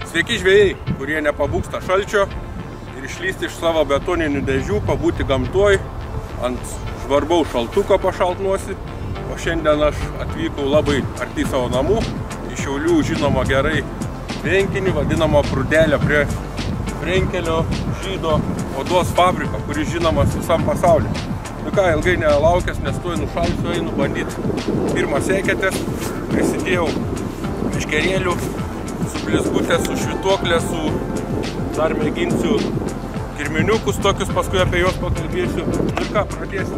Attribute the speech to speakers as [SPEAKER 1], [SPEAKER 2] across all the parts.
[SPEAKER 1] Sveiki žvejai, kurie nepabūgsta šalčio ir išlysti iš savo betoninių dėžių, pabūti gamtoj, ant žvarbaus šaltuko pašalt nosį. O šiandien aš atvykau labai arti savo namų, iš Šiaulių žinoma gerai tvenkinį, vadinamo Prūdelio prie Frenkelio žydo odos fabriko, kuris žinomas visam pasauliu. Nu ką, ilgai nelaukęs, nes tuoj nušalsiu, einu bandyti pirmas eketės. Prisidėjau meškerėlių, su blizgutė, su švytuoklė, dar mėginsiu kirminiukus tokius, paskui apie juos pakalbėsiu. Ir ką, pradėsiu.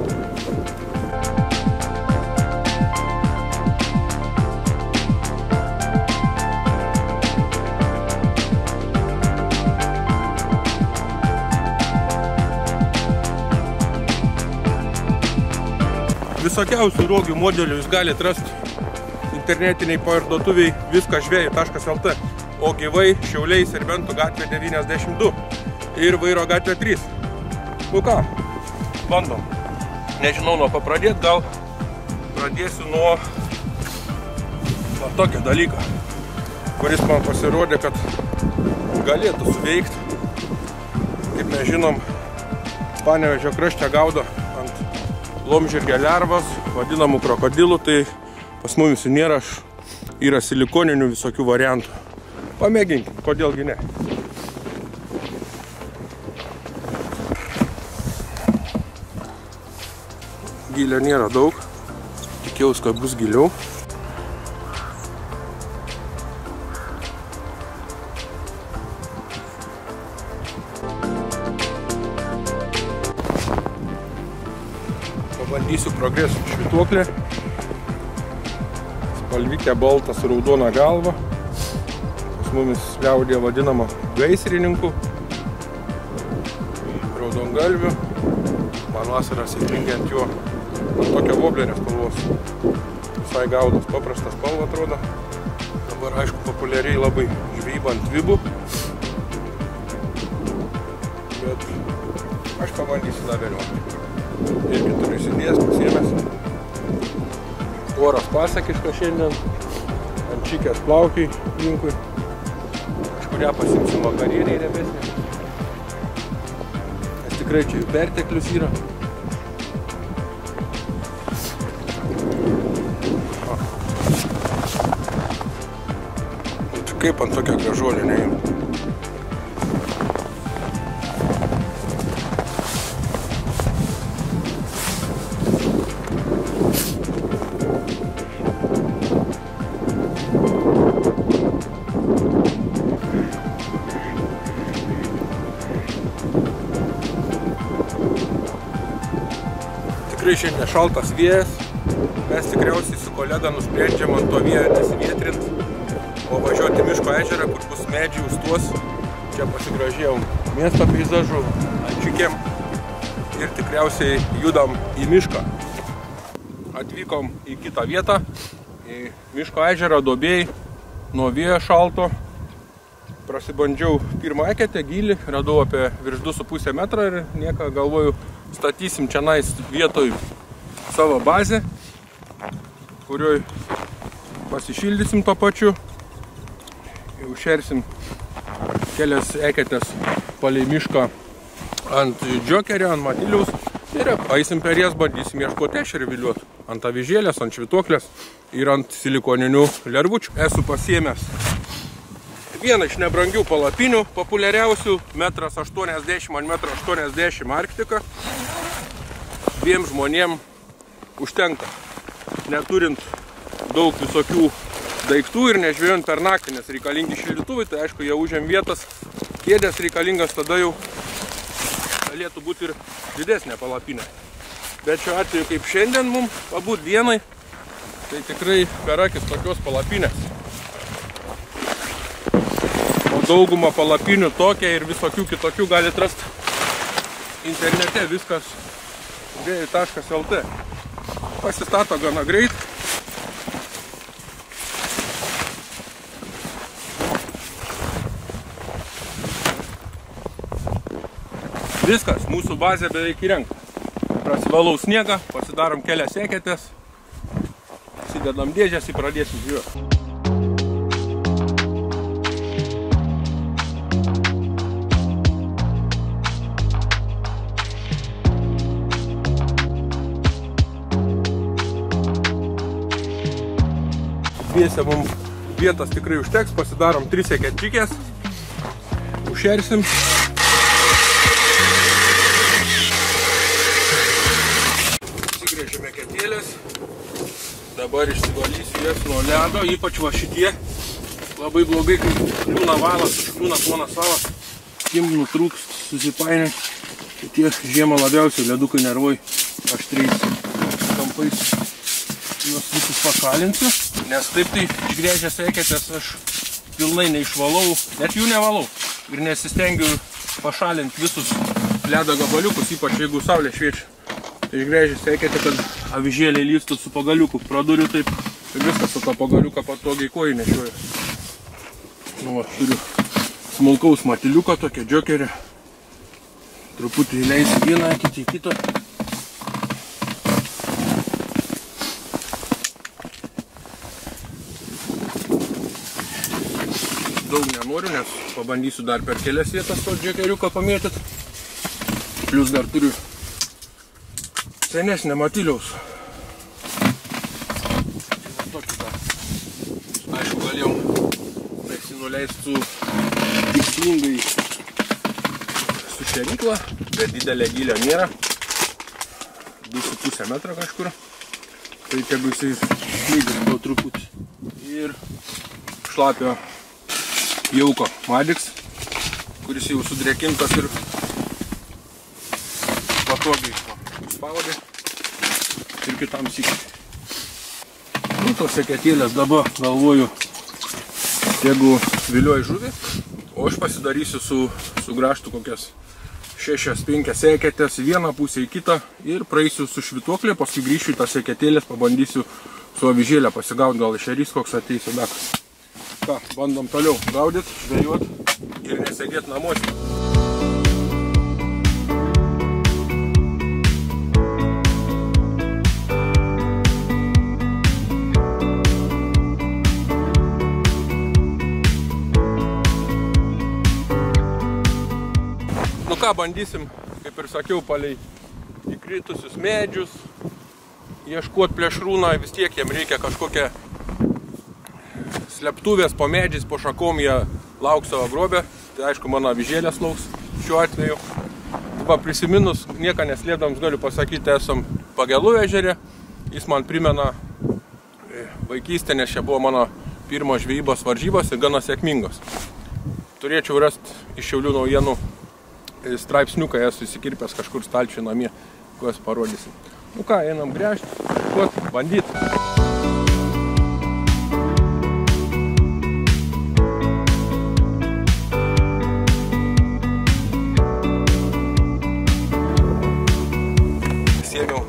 [SPEAKER 1] Visokiausių rogių modelių jūs galite rasti internetiniai parduotuviai viskažvejai.lt, o gyvai Šiauliai Serbentų gatvė 92 ir Vairo gatvė 3. Nu ką, bandom. Nežinau nuo ko pradėti, gal pradėsiu nuo tokio dalyką, kuris man pasirodė, kad galėtų suveikti. Kaip mes žinom, Panevėžio krašte gaudo ant lomžirgio lervas, vadinamų krokodilų, tai pas mumis nėra, yra silikoninių visokių variantų. Pamėginkim, kodėlgi ne. Gilio nėra daug, tikėjausi, kad bus giliau. Pabandysiu progresu švytuoklę. Spalvikė balta su raudona galva. Pas mumis liaudėje vadinama gaisrininku. Raudongalviu. Man vasarą sėkmingai ant jo tokia voblerės spalvos. Visai gaudas, paprastas spalva atrodo. Dabar aišku populiariai labai žvejyba ant vibų. Bet aš pabandysiu dar vėliau. Irgi turiu įsidėjęs, pasiėmęs. Oras pasakiškas šiandien, ant čikės plaukiai linkui. Kažkuria pasimsim vakarienį riebesnį. Nes tikrai čia perteklius yra. Kaip ant tokią gražuolį neimti. Tikrai šiandien šaltas vėjas, mes tikriausiai su kolega nusprendžiam ant to vėjo nesivietrint, o važiuoti miško ežerą, kur bus medžiai užtuos. Čia pasigražėjom miesto peizažų, ančiukėm ir tikriausiai judam į mišką. Atvykom į kitą vietą, į miško ežerą duobėj, nuo vėjo šalto. Prasibandžiau pirmą eketę, gylį, radau apie virš 2,5 metrą ir nieką galvoju, statysim čia vietoj savo bazę, kurioj pasišildysim to pačiu, užšersim kelias eketės palei mišką ant džokerio, ant matiliaus ir eisim per jas, bandysim ieškoti ešerį viliuot ant avižėlės, ant švytuoklės ir ant silikoninių lervučių. Esu pasiėmęs vieną iš nebrangių palapinių, populiariausių, 1,80 m ant 1,80 m Arktika. Dviem žmonėm užtenka, neturint daug visokių daiktų ir nežvejant per naktį, nes reikalingi šildytuvai, tai aišku, jie užėm vietas, kėdės reikalingas, tada jau galėtų būti ir didesnė palapinė. Bet šiuo atveju, kaip šiandien mums pabūt dienai, tai tikrai per akis tokios palapinės. Daugumą palapinių tokia ir visokių kitokių galite rasti internete, viskas žvejai.lt. Pasistato gana greit. Viskas, mūsų bazė beveik įrengta. Prasivalau sniegą, pasidarom kelias eketės, įsidedam dėžės ir pradėsim žvejoti. dviese mums vietos tikrai užteks, pasidarom 3 eketčikės, užšersim. Įsigrėžėm eketėlės, dabar išsivalysiu jas nuo ledo, ypač va šitie. Labai blogai, kai kliūna valas, užkliūna ponas valas, kim nutrūks, susipainė. Tie žiemą labiausiai ledukai nervoj aštriais kampais juos visus pašalinsiu, nes taip tai išgrėžęs eketės aš pilnai neišvalau, net jų nevalau ir nesistengiu pašalinti visus ledo gabaliukus, ypač jeigu saulė šviečia. Tai išgrėžęs eketė, kad avižėliai lįstų su pagaliuku, praduriu taip ir viskas, su tą pagaliuką patogiai kojį nešioju. Nu, va, turiu smulkaus matiliuką, tokią džokerį. Truputį įleisiu vieną, kitį kitą. Daug nenoriu, nes pabandysiu dar per kelias vietas to džekeriuką pamėtyti. Plius dar turiu senesnę matiliaus. Tokį dar. Aišku, galėjau nuleisti su tikslingai šeriklą, bet didelė gylio nėra, 2,5 metrą kažkur, tai tegu jisai slydis po truputį. Ir šlapio jauko Madix, kuris jau sudrėkintas ir patogiai spaudė ir kitam sykiui. Nu, tos eketėlės dabar galvoju, tegu vilioja žuvį, o aš pasidarysiu su grąžtu kokias 6-5 eketės į vieną pusę į kitą ir praeisiu su švytuoklė, paskui grįšiu į tas eketėlės, pabandysiu su avižėlę pasigauti, gal ešerys koks ateisiu dakas. Ką, bandom toliau gaudyt, žvejot ir nesėdėt namuose. Nu ką, bandysim, kaip ir sakiau, palei įkritusius medžius, ieškoti plėšrūną, vis tiek jiem reikia kažkokią sleptuvės po medžiais, po šakom jie lauks savo grobę, tai aišku mano avižėlės lauks šiuo atveju. Va, prisiminus, nieką neslėpdams galiu pasakyti, esam Pagelų ežere, jis man primena vaikystę, nes čia buvo mano pirmos žvejybos varžybos ir gana sėkmingos. Turėčiau rasti iš Šiaulių naujienų straipsniuką, esu įsikirpęs kažkur stalčiui namie, kuriuos parodysim. Nu ką, einam gręžti, bandyti. Sėmiau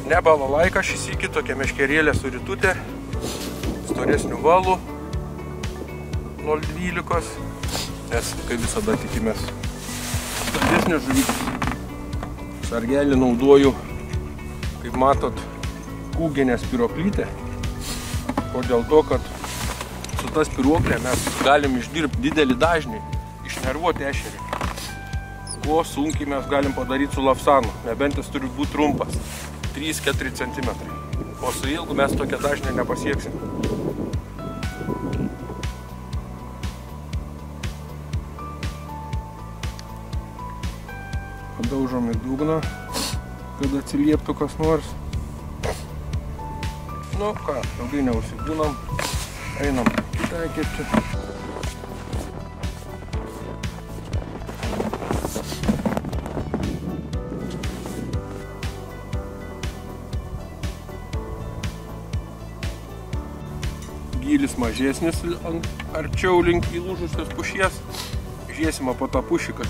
[SPEAKER 1] ne balalaiką šį sykį, tokia meškerėlė su ritutė, storesnių valų 0,12, nes kaip visada tikimės stambesnės žuvytės. Sargelį naudoju, kaip matot, kūginę spyruoklytę. O dėl to, kad su ta spyruoklė mes galim išdirbti didelį dažnį, išnervuoti ešerį. Ko sunkiai mes galim padaryti su lavsanu, nebent jis turi būti trumpas, 3-4 cm. O su ilgu mes tokią dažnį nepasieksim. Daužom į dugną, kad atsilieptų kas nors. Nu ką, ilgai neužsibūnam, einam kitą eketę. Gylis mažesnis, arčiau link įlūžusios pušies. Žiesime po tą pušį, kad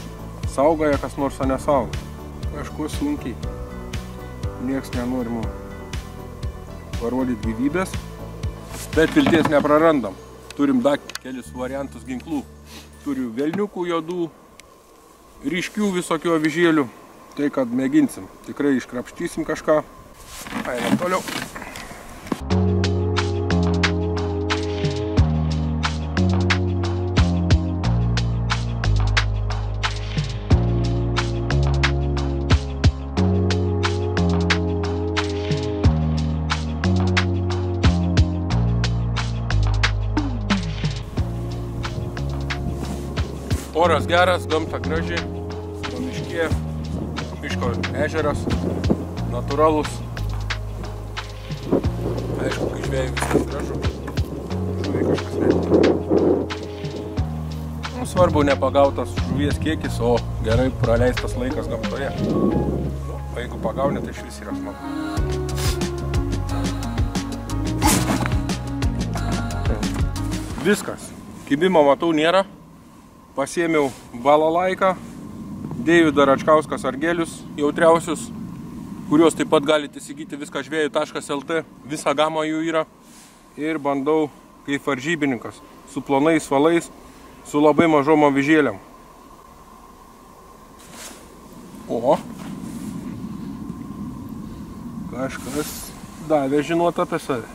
[SPEAKER 1] saugoja kas nors, o nesaugo. Kažko sunkiai. Nieks nenorima parodyti gyvybės. Bet vilties neprarandam. Turim dar kelis variantus ginklų. Turiu velniukų juodų, ryškių visokių avižėlių. Tai kad mėginsim. Tikrai iškrapštysim kažką. Einam toliau. Oras geras, gamta graži, pamiškė, miško ežeras, natūralus. Aišku, kai žvėjai viskas gražu, žuviai kažkas veikia. Svarbu nepagautas žuvies kiekis, o gerai praleistas laikas gamtoje. O jeigu pagauni, tai švis yra smagu. Viskas. Kibimo matau nėra. Pasiėmiau balalaiką, Deivido Račkauskas argelius jautriausius, kuriuos taip pat galite įsigyti viskažvejų.lt. Visa gama jų yra. Ir bandau kaip varžybininkas, su plonais valais, su labai mažom avižėlėm. O, kažkas davė žinot apie save.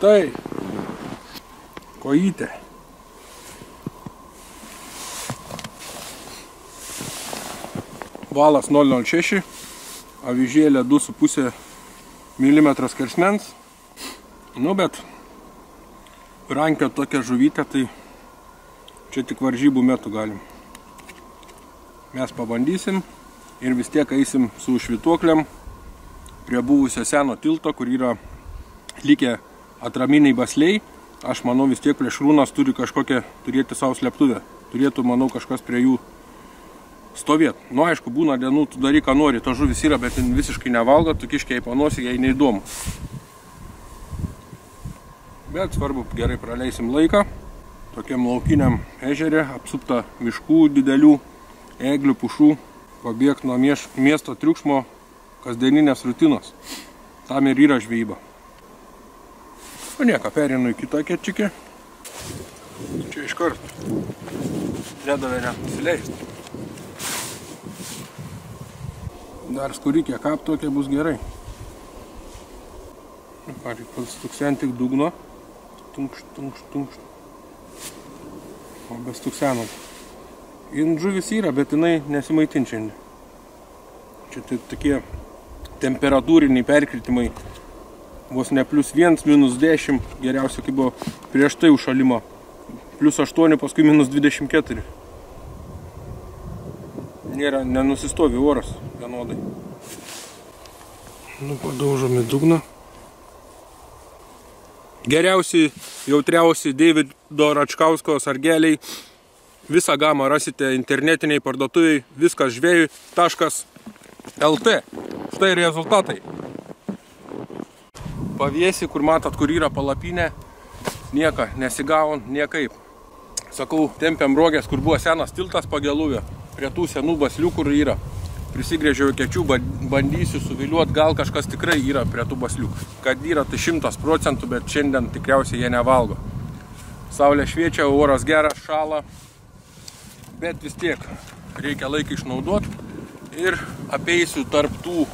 [SPEAKER 1] Štai, kojytė. Valas 0,06, avižėlė 2,5 mm skersmens. Nu, bet rankiot tokią žuvytę, tai čia tik varžybų metu galim. Mes pabandysim ir vis tiek eisim su švytuoklėm prie buvusio seno tilto, kur yra likę atraminiai basliai. Aš manau, vis tiek plėšrūnas turi kažkokią turėti savo slėptuvę. Turėtų, manau, kažkas prie jų stovėt. Nu, aišku, būna dienų, tu daryk, ką nori, to žuvis yra, bet visiškai nevalgo, tu kiškiai panosi, jai neįdomu. Bet svarbu, gerai praleisim laiką. Tokiam laukiniam ežere, apsupta miškų didelių, eglių, pušų, pabėgti nuo miesto triukšmo, kasdieninės rutinos. Tam ir yra žvejyba. O nieko, perinu į kitą ketčikį. Čia iš karto. Nedavė net nusileisti. Dar skurikė kap tokia bus gerai. Pavyzdžiui, stuksent tik dugno. Tunkšt. O be stukseno. Jin žuvis yra, bet jinai nesimaitin šiandien. Čia tai tokie temperatūriniai perkritimai. Vos ne +1, -10, geriausia kaip buvo prieš tai užšalimo. +8, paskui -24. Nėra, nenusistovi oras vienodai. Nu, padaužom į dugną. Geriausi, jautriausi Deivido Račkausko sargeliai. Visą gamą rasite internetiniai parduotuviai viskažvejų.lt. Štai rezultatai. Paviesi, kur matot, kur yra palapinė, nieka, nesigavom, niekaip. Sakau, tempiam rogės, kur buvo senas tiltas pageluvė, prie tų senų baslių, kur yra. Prisigrėžiau kečių, bandysiu suviliuoti, gal kažkas tikrai yra prie tų baslių. Kad yra, tai 100%, bet šiandien tikriausiai jie nevalgo. Saulė šviečia, oras geras, šala, bet vis tiek reikia laiką išnaudoti ir apeisiu tarp tų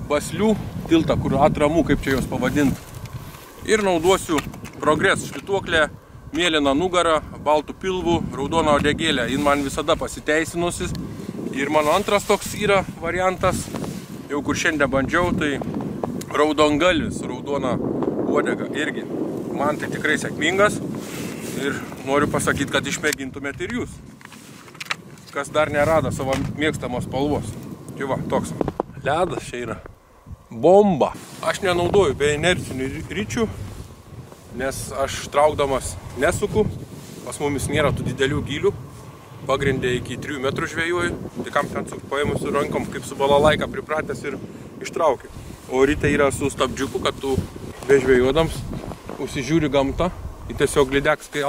[SPEAKER 1] baslių tiltą, kur atramų, kaip čia jos pavadinti. Ir nauduosiu Progress švytuoklę, mėlyną nugarą, baltų pilvų, raudoną odegėlę. Jin man visada pasiteisinusis. Ir mano antras toks yra variantas, jau kur šiandien bandžiau, tai raudongalvis, raudona uodega irgi. Man tai tikrai sėkmingas ir noriu pasakyti, kad išmėgintumėt ir jūs. Kas dar nerado savo mėgstamos spalvos. Tai va, toks. Ledas čia yra. Bomba. Aš nenaudoju be inercinių ryčių, nes aš traukdamas nesuku. Pas mumis nėra tų didelių gylių. Pagrindė iki 3 metrų žvėjuoju. Tai kam ten paėmus su rankom, kaip su balalaiką pripratęs ir ištraukiu. O ryte yra su stabdžiuku, kad tu bežvėjuodams užsižiūri gamtą. Į tiesiog lydeks kai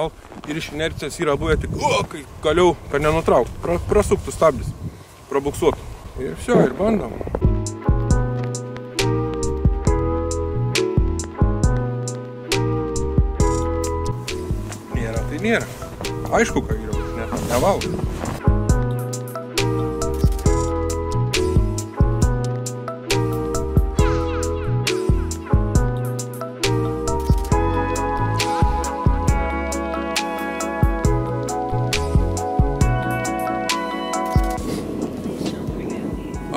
[SPEAKER 1] ir iš inercijos yra buvę tik, kai galiau, kad nenutrauktų. Prasuktų stabdis, prabuksuotų. Ir viso, ir bandom. Nėra, tai nėra. Aišku, ką yra, nevalgo.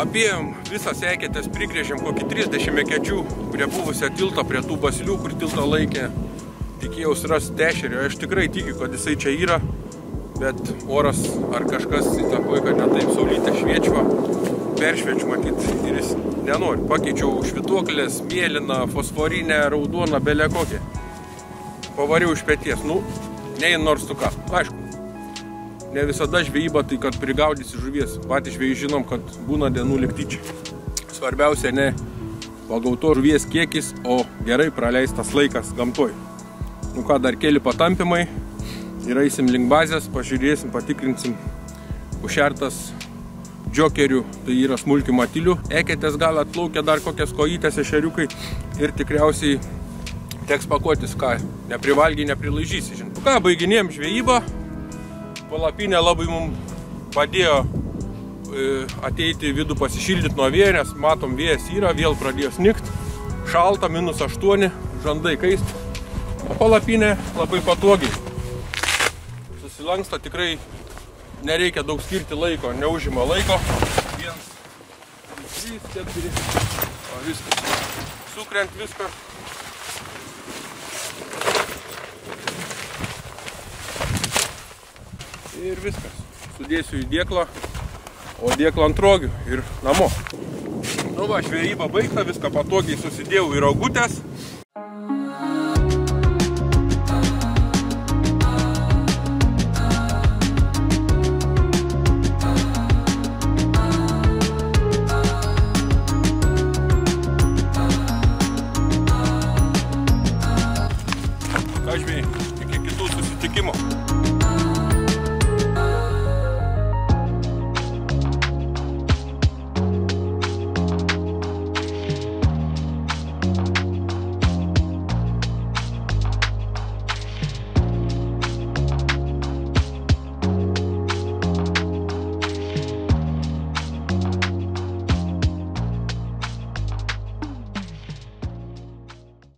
[SPEAKER 1] Apėjom visas eketės, prigrėžėm kokį 30 ekečių prie buvusio tilto, prie tų baslių, kur tilto laikė. Tikėjaus rasti tešerį, aš tikrai tikiu, kad jisai čia yra, bet oras ar kažkas įtakoja, kad netaip saulytė šviečiva, peršviečiu matyt ir jis nenori. Pakeičiau švituoklės, mėlyną, fosforinę, raudoną, belė kokią. Pavariau iš peties, nein nors tu ką, aišku. Ne visada žvejyba tai, kad prigaudysi žuvies. Patys žvejai žinom, kad būna dienų liktyčiai. Svarbiausia ne pagauto žuvies kiekis, o gerai praleistas laikas gamtoj. Ką, dar keli patampimai ir eisim link bazės, pažiūrėsim, patikrinsim užšertas džokerių, tai yra smulkių matilių. Eketės gal atplaukia dar kokias kojytės ešeriukai ir tikriausiai teks pakuotis, ką neprivalgiai, neprilaižysi. Ką, baiginėjom žvejybą. Palapinė labai mums padėjo ateiti į vidų pasišildyti nuo vėjo, nes matom, vėjas yra, vėl pradėjo snigt, šalta, -8, žandai kaisti, o palapinė labai patogiai susilanksta, tikrai nereikia daug skirti laiko, neužima laiko, 1, 2, 3, 4, viskas, sukrent viską. Ir viskas. Sudėsiu į dėklą, o dėklą ant rogių ir namo. Žvejyba baigta, viską patogiai susidėjau į rogutės.